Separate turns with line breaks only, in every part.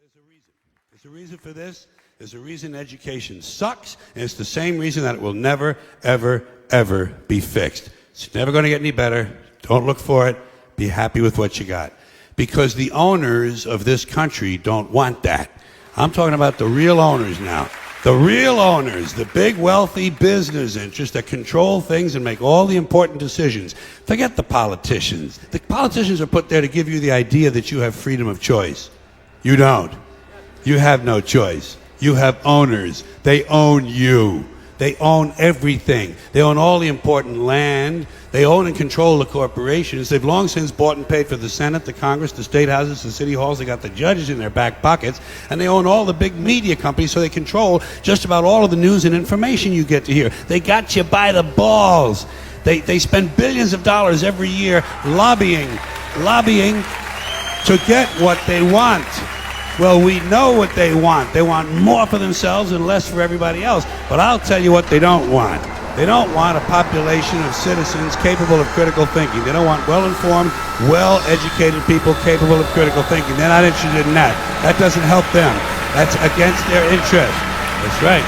There's a reason. There's a reason for this. There's a reason education sucks, and it's the same reason that it will never, ever, ever be fixed. It's never going to get any better. Don't look for it. Be happy with what you got. Because the owners of this country don't want that. I'm talking about the real owners now. The real owners, the big wealthy business interests that control things and make all the important decisions. Forget the politicians. The politicians are put there to give you the idea that you have freedom of choice. You don't. You have no choice. You have owners. They own you. They own everything. They own all the important land. They own and control the corporations. They've long since bought and paid for the Senate, the Congress, the state houses, the city halls. They got the judges in their back pockets. And they own all the big media companies, so they control just about all of the news and information you get to hear. They got you by the balls. They spend billions of dollars every year lobbying to get what they want. Well, we know what they want. They want more for themselves and less for everybody else. But I'll tell you what they don't want. They don't want a population of citizens capable of critical thinking. They don't want well-informed, well-educated people capable of critical thinking. They're not interested in that. That doesn't help them. That's against their interest. That's right.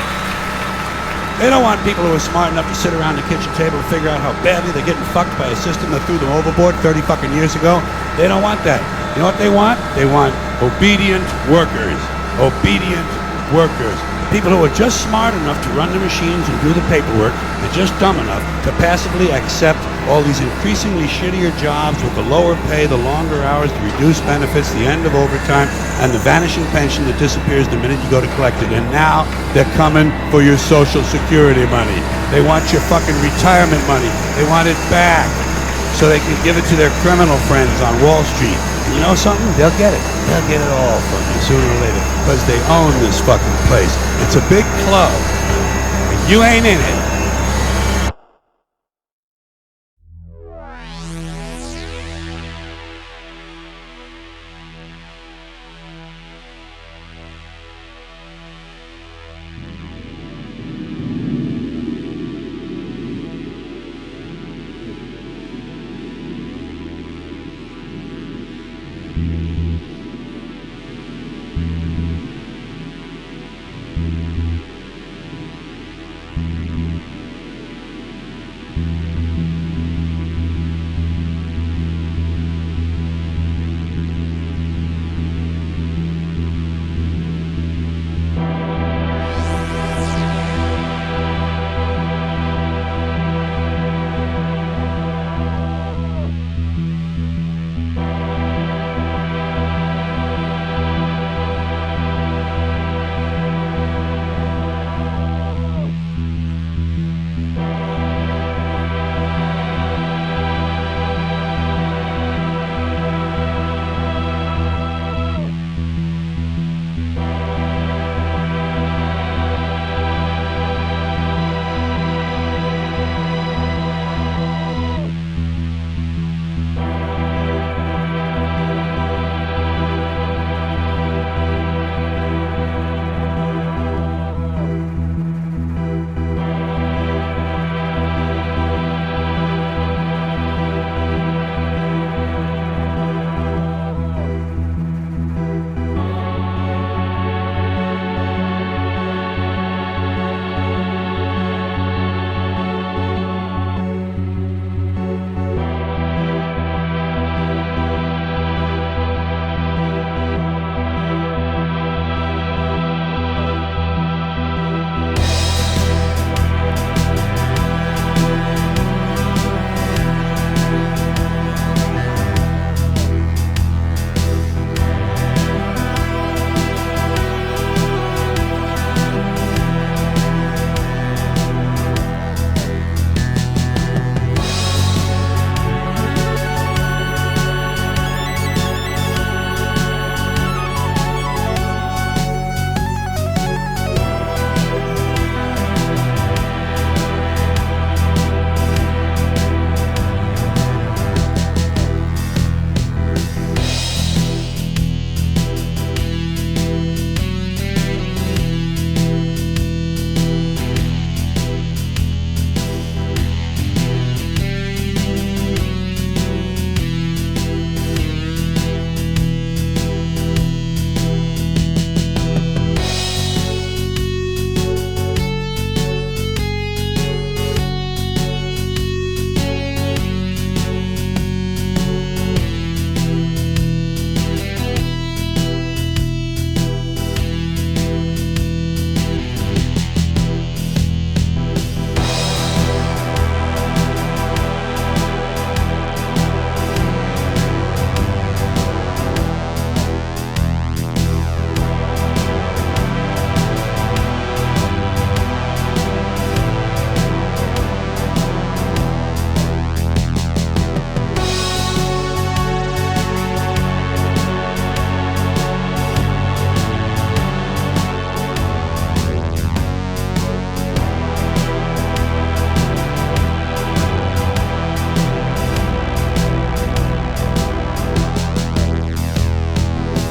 They don't want people who are smart enough to sit around the kitchen table and figure out how badly they're getting fucked by a system that threw them overboard 30 fucking years ago. They don't want that. You know what they want? They want obedient workers. Obedient workers. People who are just smart enough to run the machines and do the paperwork and just dumb enough to passively accept all these increasingly shittier jobs with the lower pay, the longer hours, the reduced benefits, the end of overtime, and the vanishing pension that disappears the minute you go to collect it. And now they're coming for your Social Security money. They want your fucking retirement money. They want it back so they can give it to their criminal friends on Wall Street. And you know something? They'll get it. They'll get it all from you sooner or later because they own this fucking place. It's a big club, and you ain't in it.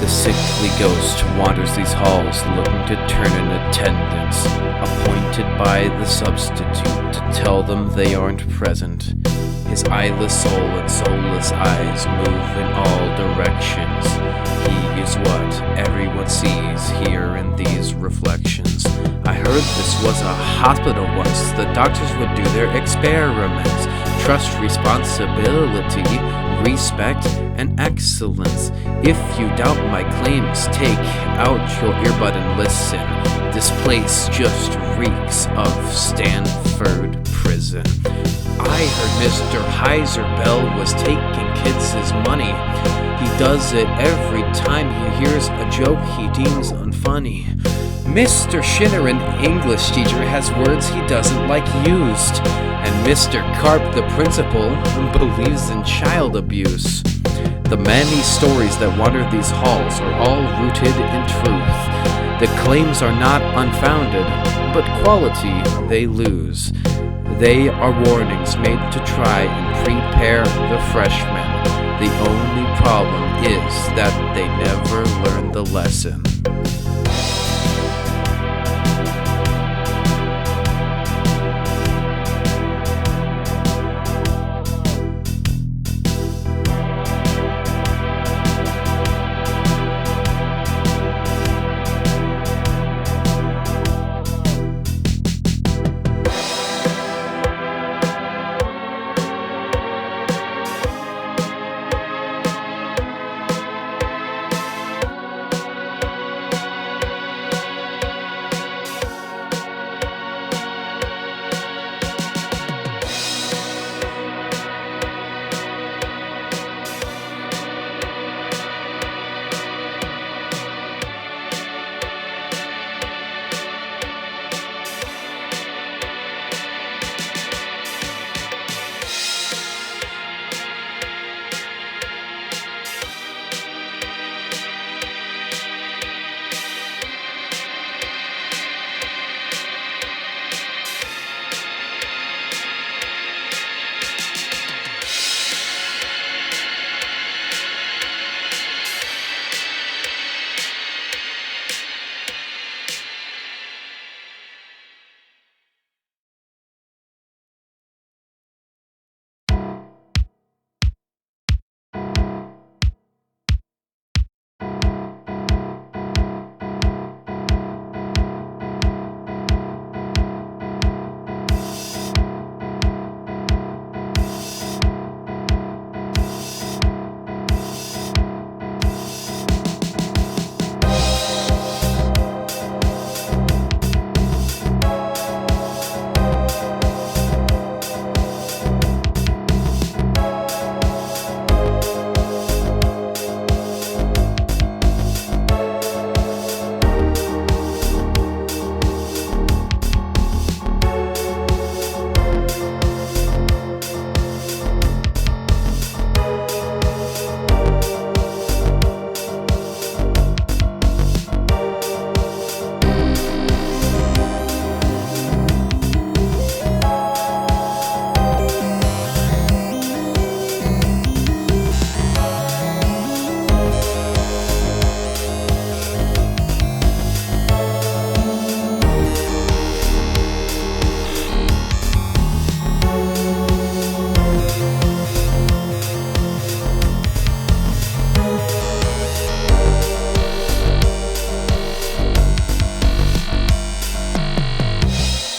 sickly ghost wanders these halls, looking to turn in attendance, appointed by the substitute to tell them they aren't present. His eyeless soul and soulless eyes move in all directions. He is what everyone sees here in these reflections. I heard this was a hospital once. The doctors would do their experiments. Trust, responsibility, respect, and excellence. If you doubt my claims, take out your earbud and listen. This place just reeks of Stanford Prison. I heard Mr. Heiserbell was taking kids' money. He does it every time he hears a joke he deems unfunny. Mr. Shinner, an English teacher, has words he doesn't like used. And Mr. Karp, the principal, believes in child abuse. The many stories that wander these halls are all rooted in truth. The claims are not unfounded, but quality they lose. They are warnings made to try and prepare the freshmen. The only problem is that they never learn the lesson.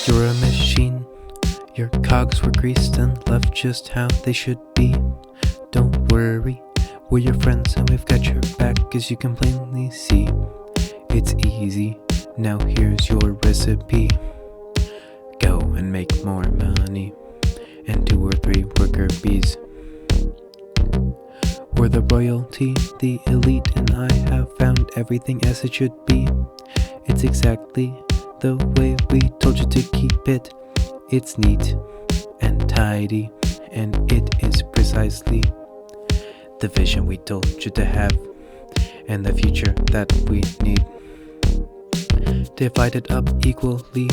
You're a machine. Your cogs were greased and left just how they should be. Don't worry, we're your friends and we've got your back, as you can plainly see. It's easy, now here's your recipe. Go and make more money, and 2 or 3 worker bees. We're the royalty, the elite, and I have found everything as it should be. It's exactly the way we told you to keep it. It's neat and tidy, and it is precisely the vision we told you to have, and the future that we need. Divide it up equally,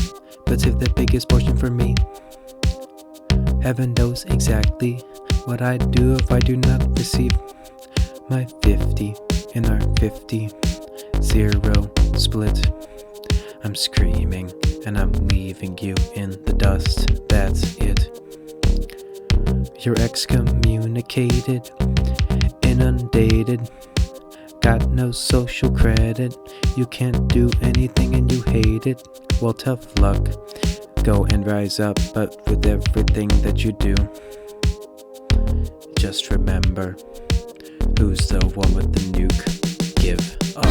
but save the biggest portion for me. Heaven knows exactly what I'd do if I do not receive my 50 in our 50-0 split. I'm screaming and I'm leaving you in the dust, that's it. You're excommunicated, inundated, got no social credit. You can't do anything and you hate it. Well, tough luck, go and rise up, but with everything that you do, just remember, who's the one with the nuke? Give up.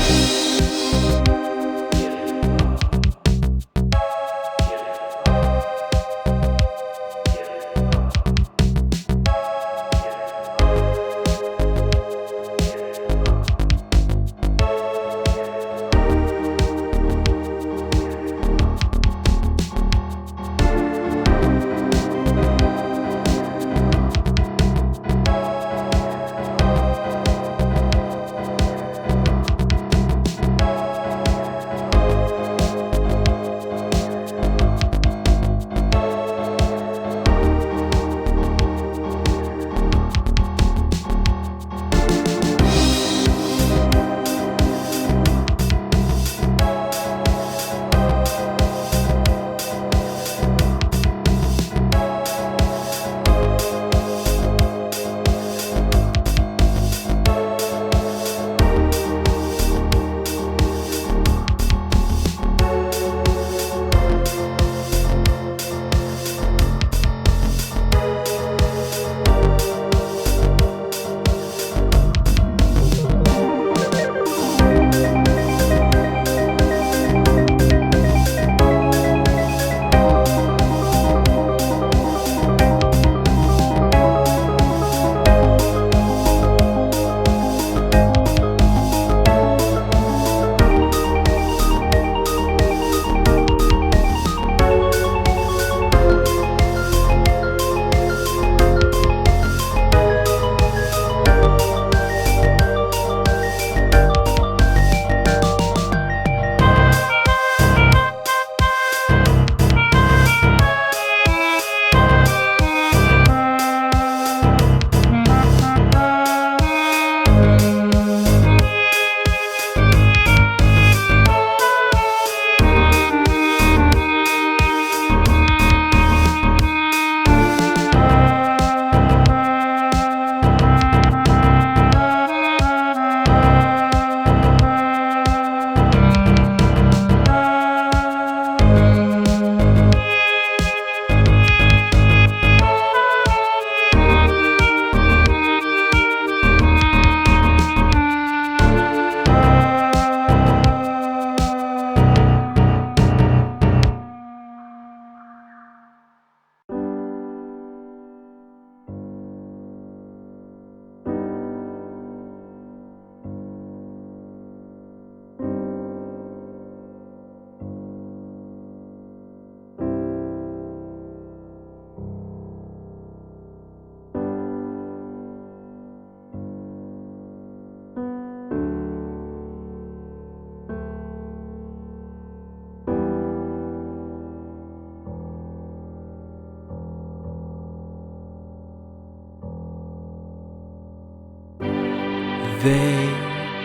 They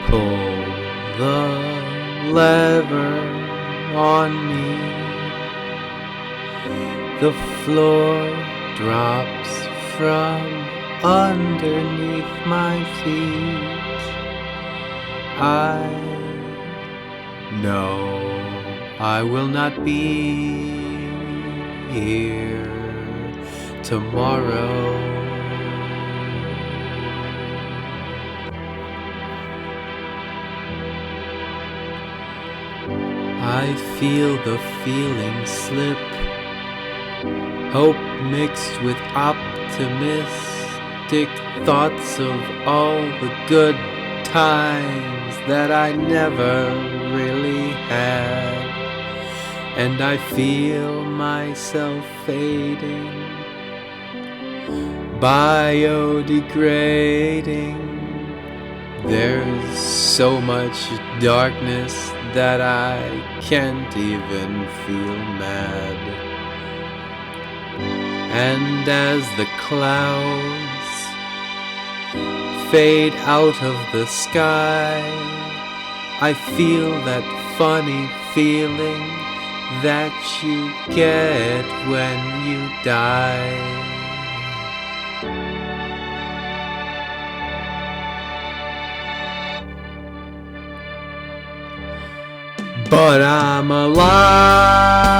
pull the lever on me. The floor drops from underneath my feet. I know I will not be here tomorrow. I feel the feeling slip, hope mixed with optimistic thoughts of all the good times that I never really had. And I feel myself fading, biodegrading. There's so much darkness that I can't even feel mad. And as the clouds
fade out of the sky. I feel that funny feeling that you get when you die. But I'm alive.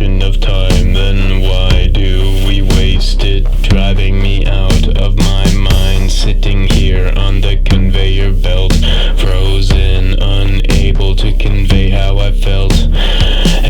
fraction of time, then why do we waste it? Driving me out of my mind, sitting here on the conveyor belt, frozen, unable to convey how I felt.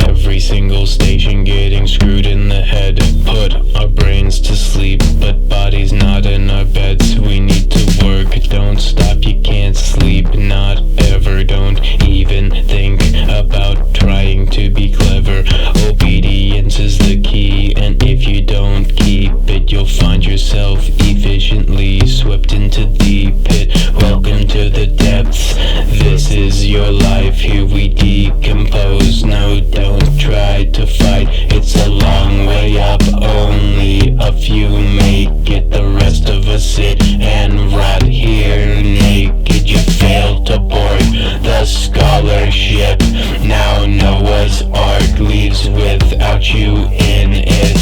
Every single station getting screwed in the head, put our brains to sleep, but bodies not in our beds. We need to work, don't stop, you can't sleep, not ever. Don't even think about trying to be clever. Obedience is the key, and if you don't keep it, you'll find yourself efficiently swept into the pit. Welcome to the depths, this is your life, here we decompose. No, don't try to fight, it's a long way up, only a few make it, the rest of us sit and rot here naked. You failed to board the scholarship, now Noah's Ark leaves without you in it.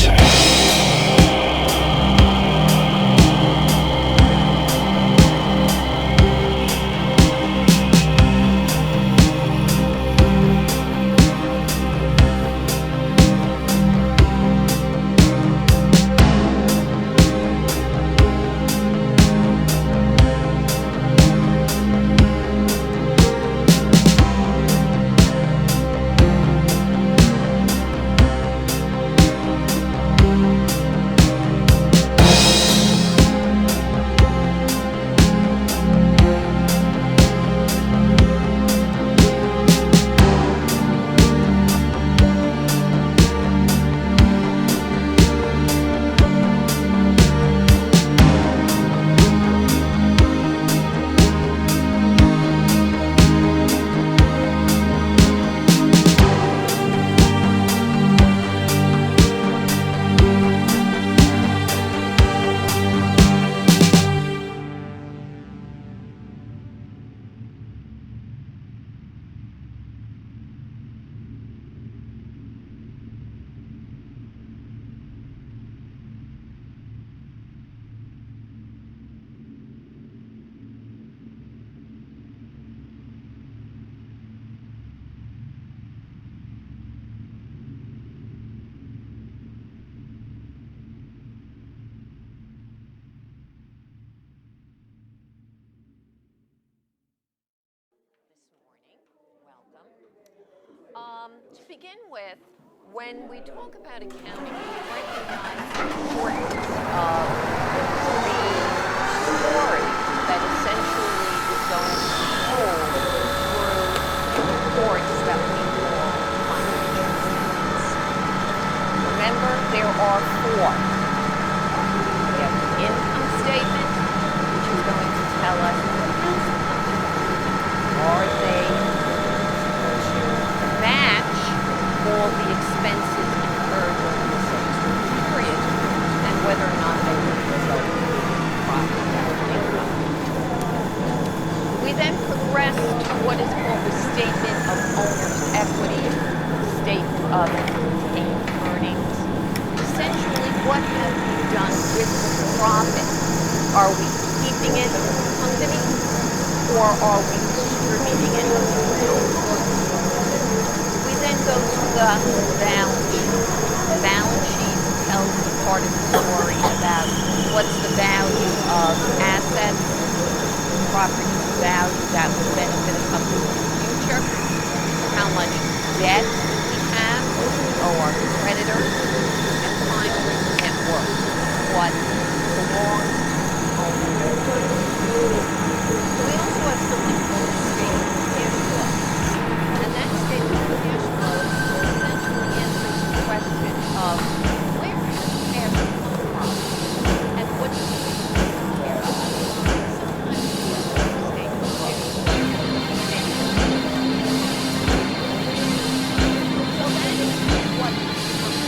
To begin with, when we talk about accounting, we recognize the importance of the story that essentially is going to be told through reports that we call financial statements. Remember, there are four. We have the income statement, which is going to tell us, are they match all the expenses incurred during the same period, and whether or not they will result in profit or income. We then progress to what is called the statement of owner's equity, statement of retained earnings. Essentially, what have we done with the profit? Are we keeping it in the company, or are we distributing it elsewhere? Then go to the balance sheet. The balance sheet tells the part of the story about what's the value of assets, property value that will benefit a company in the future, how much debt we have, or our creditors, and finally net worth, what belongs to the owner. We also have something called a statement of cash flow. And that statement of cash flow essentially answers the question of where does cash come from and what do we do with cash? Sometimes we use the statement of cash flow. So that is what comes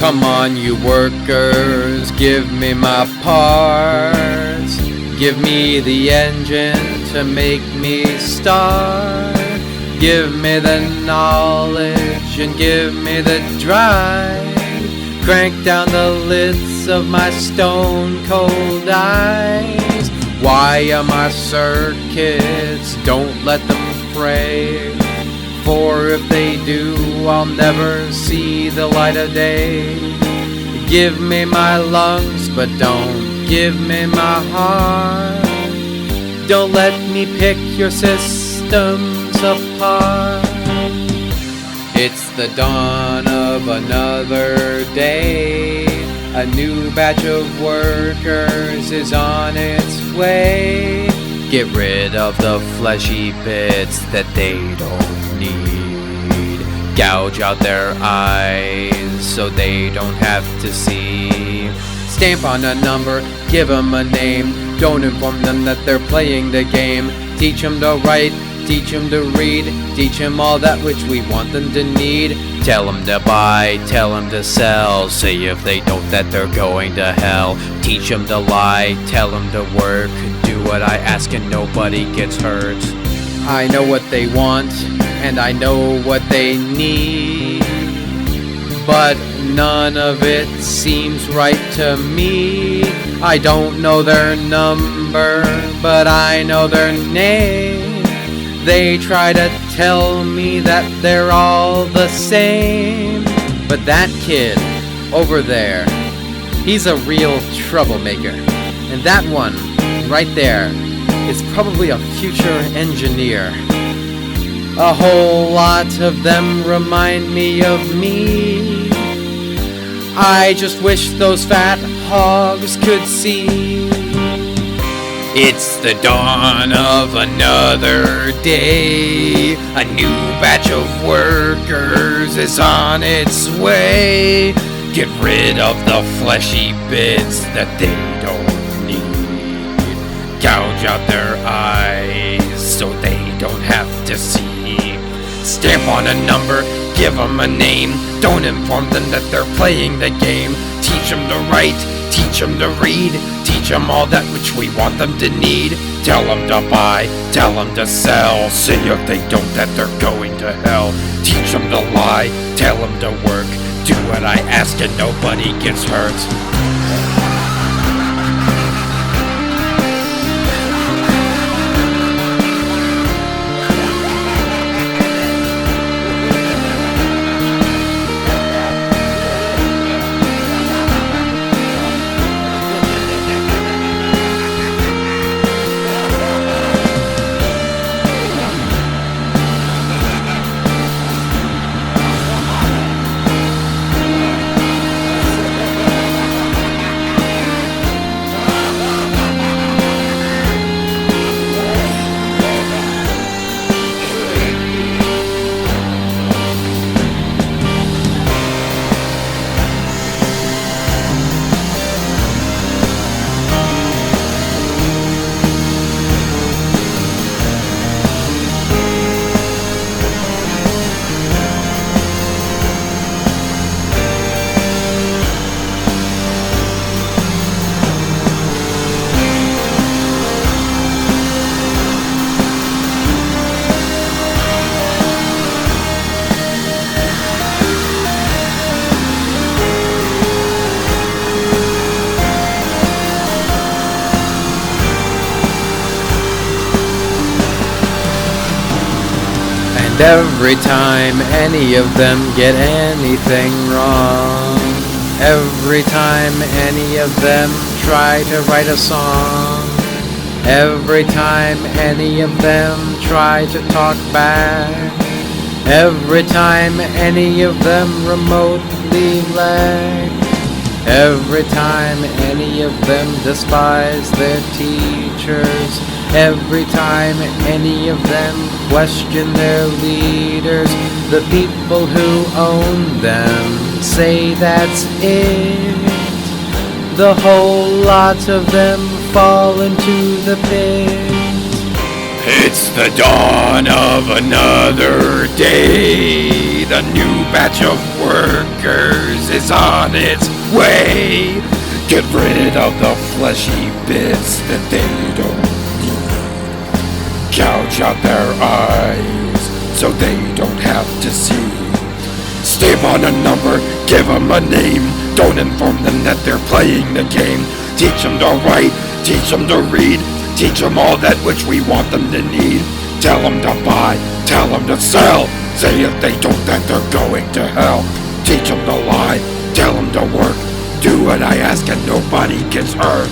Come on, you workers, give me my parts. Give me the engine to make me start. Give me the knowledge and give me the drive. Crank down the lids of my stone cold eyes. Wire my circuits, don't let them fray. For if they do, I'll never see the light of day. Give me my lungs, but don't give me my heart. Don't let me pick your systems apart. It's the dawn of another day. A new batch of workers is on its way. Get rid of the fleshy bits that they don't need. Gouge out their eyes so they don't have to see. Stamp on a number, give them a name. Don't inform them that they're playing the game. Teach them to write, teach them to read. Teach them all that which we want them to need. Tell them to buy, tell them to sell. Say if they don't that they're going to hell. Teach them to lie, tell them to work. Do what I ask and nobody gets hurt. I know what they want and I know what they need, but none of it seems right to me. I don't know their number, but I know their name. They try to tell me that they're all the same, but that kid over there, he's a real troublemaker. And that one right there is probably a future engineer. A whole lot of them remind me of me. I just wish those fat hogs could see. It's the dawn of another day. A new batch of workers is on its way. Get rid of the fleshy bits that they don't need. Gouge out their eyes so they don't have to see. Stamp on a number, give them a name. Don't inform them that they're playing the game. Teach them to write, teach them to read. Teach them all that which we want them to need. Tell them to buy, tell them to sell. Say if they don't that they're going to hell. Teach them to lie, tell them to work. Do what I ask and nobody gets hurt. Every time any of them get anything wrong, every time any of them try to write a song, every time any of them try to talk back, every time any of them remotely lag, every time any of them despise their teachers, every time any of them question their leaders, the people who own them say that's it. The whole lot of them fall into the pit.
It's the dawn of another day. The new batch of workers is on its way. Get rid of the fleshy bits that they don't need. Gouge out their eyes so they don't have to see. Stamp on a number, give them a name. Don't inform them that they're playing the game. Teach them to write, teach them to read. Teach them all that which we want them to need. Tell them to buy, tell them to sell. Say if they don't that they're going to hell. Teach them to lie, tell them to work. Do what I ask and nobody gets hurt.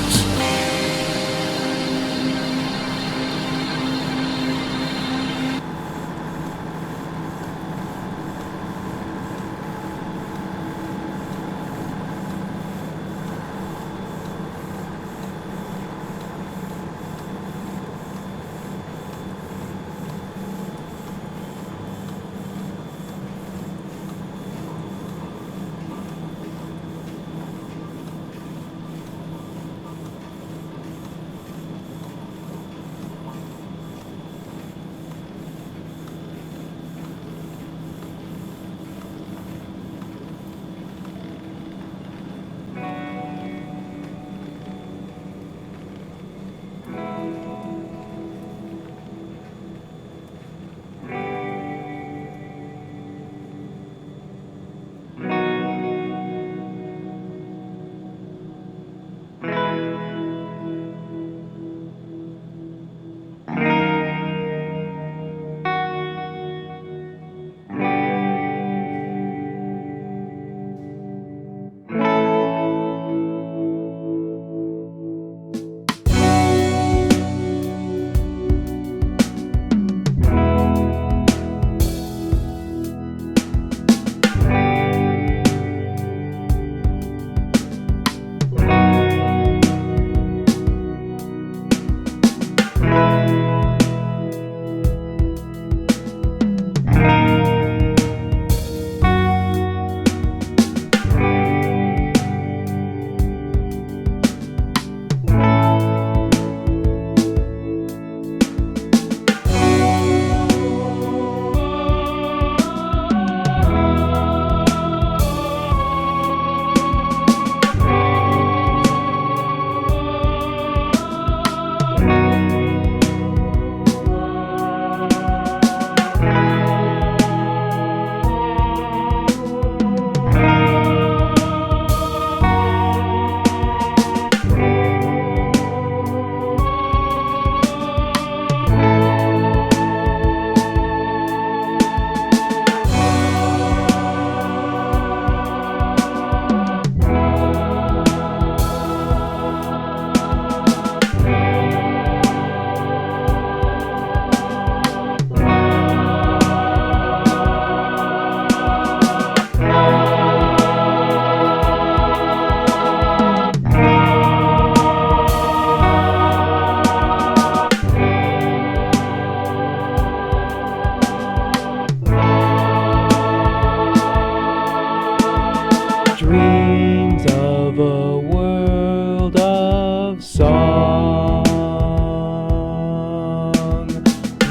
Dreams of a world of song.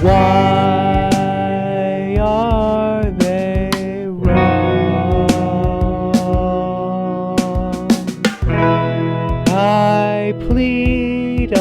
Why are they wrong? I plead